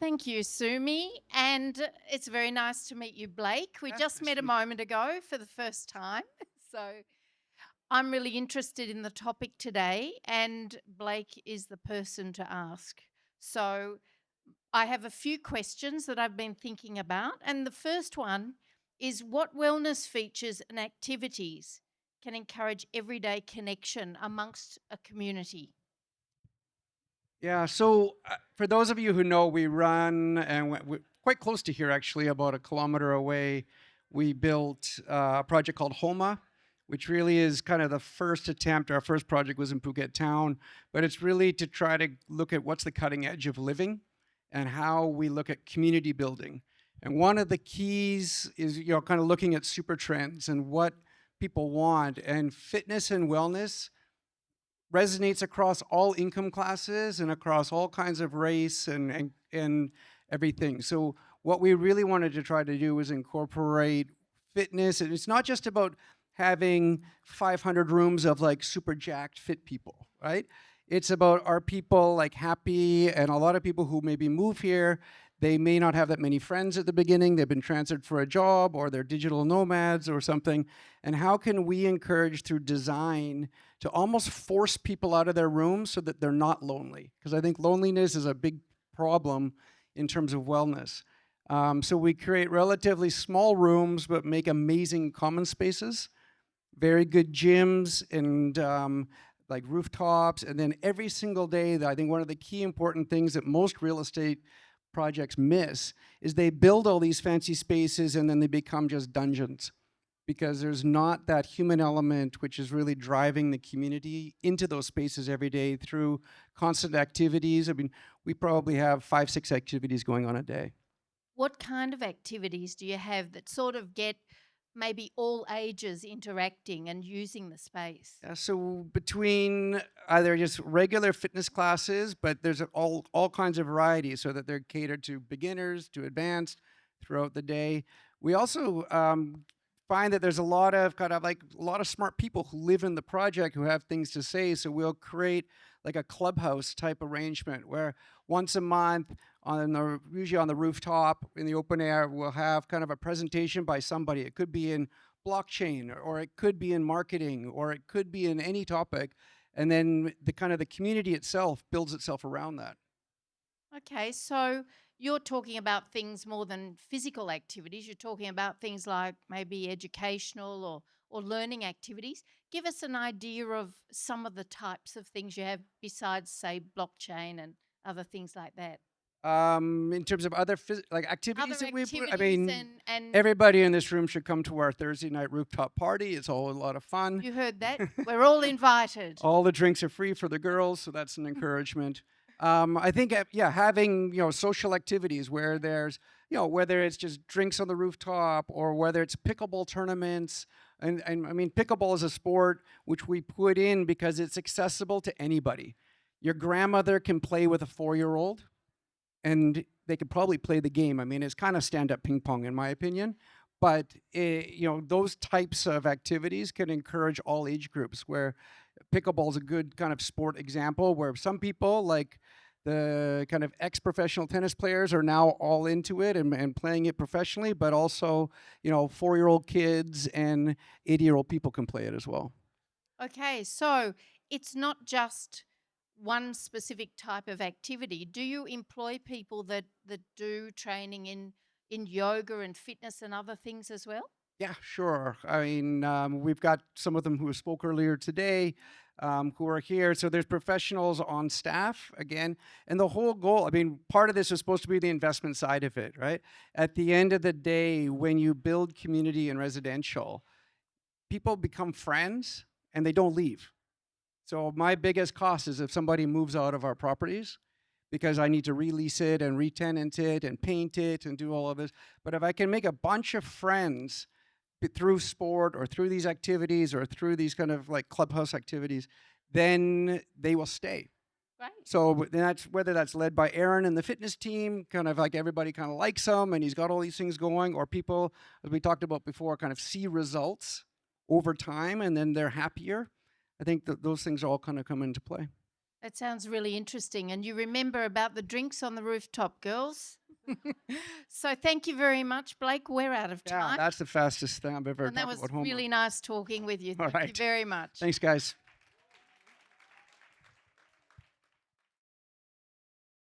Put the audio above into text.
Thank you, Sumi. And it's very nice to meet you, Blake. We Yeah, just nice met to a meet moment ago for the first time. So I'm really interested in the topic today, and Blake is the person to ask. So I have a few questions that I've been thinking about. And the first one is, what wellness features and activities can encourage everyday connection amongst a community? Yeah, so for those of you who know, we run, and we're quite close to here, actually, about a kilometer away. We built a project called Homa, which really is kind of the first attempt. Our first project was in Phuket town, but it's really to try to look at what's the cutting edge of living and how we look at community building. And one of the keys is, kind of looking at super trends and what people want. And fitness and wellness resonates across all income classes and across all kinds of race and everything. So what we really wanted to try to do was incorporate fitness, and it's not just about having 500 rooms of like super jacked fit people, right? It's about, are people like happy? And a lot of people who maybe move here, they may not have that many friends at the beginning. They've been transferred for a job, or they're digital nomads or something. And how can we encourage through design to almost force people out of their rooms so that they're not lonely? Because I think loneliness is a big problem in terms of wellness. So we create relatively small rooms, but make amazing common spaces, very good gyms, and like rooftops. And then every single day, I think one of the key important things that most real estate projects miss is they build all these fancy spaces and then they become just dungeons, because there's not that human element which is really driving the community into those spaces every day through constant activities. I mean, we probably have 5, 6 activities going on a day. What kind of activities do you have that sort of get maybe all ages interacting and using the space? Yeah, so between either just regular fitness classes, but there's all kinds of varieties so that they're catered to beginners, to advanced throughout the day. We also find that there's a lot of a lot of smart people who live in the project who have things to say. So we'll create like a clubhouse type arrangement where once a month, usually on the rooftop in the open air, we'll have kind of a presentation by somebody. It could be in blockchain, or it could be in marketing, or it could be in any topic, and then the community itself builds itself around that. Okay, so you're talking about things more than physical activities. You're talking about things like maybe educational or learning activities. Give us an idea of some of the types of things you have besides, say, blockchain and other things like that. In terms of other like Other activities that I activities mean, and everybody in this room should come to our Thursday night rooftop party. It's all a lot of fun. you heard that. We're all invited. All the drinks are free for the girls, so that's an encouragement. I think, yeah, having social activities where there's whether it's just drinks on the rooftop or whether it's pickleball tournaments, and I mean pickleball is a sport which we put in because it's accessible to anybody. Your grandmother can play with a 4-year-old, and they could probably play the game. I mean, it's kind of stand-up ping pong in my opinion, but those types of activities can encourage all age groups. Where pickleball is a good kind of sport example, where some people like the kind of ex-professional tennis players are now all into it and playing it professionally, but also 4-year-old kids and 80-year-old people can play it as well. Okay, so it's not just one specific type of activity. Do you employ people that do training in yoga and fitness and other things as well? Yeah, sure. I mean, we've got some of them who spoke earlier today, who are here. So there's professionals on staff again, and the whole goal. I mean, part of this is supposed to be the investment side of it, right? At the end of the day, when you build community and residential, people become friends and they don't leave. So my biggest cost is if somebody moves out of our properties, because I need to release it and retenant it and paint it and do all of this. But if I can make a bunch of friends through sport or through these activities or through these kind of like clubhouse activities, then they will stay. Right. So that's whether that's led by Aaron and the fitness team, kind of like everybody kind of likes him and he's got all these things going, or people, as we talked about before, kind of see results over time and then they're happier. I think that those things all kind of come into play. It sounds really interesting. And you remember about the drinks on the rooftop, girls? So thank you very much, Blake. We're out of Yeah, time. that's the fastest thing I've ever And that talked was about Homer. really nice talking with you. All Thank you right. very much. Thanks, guys.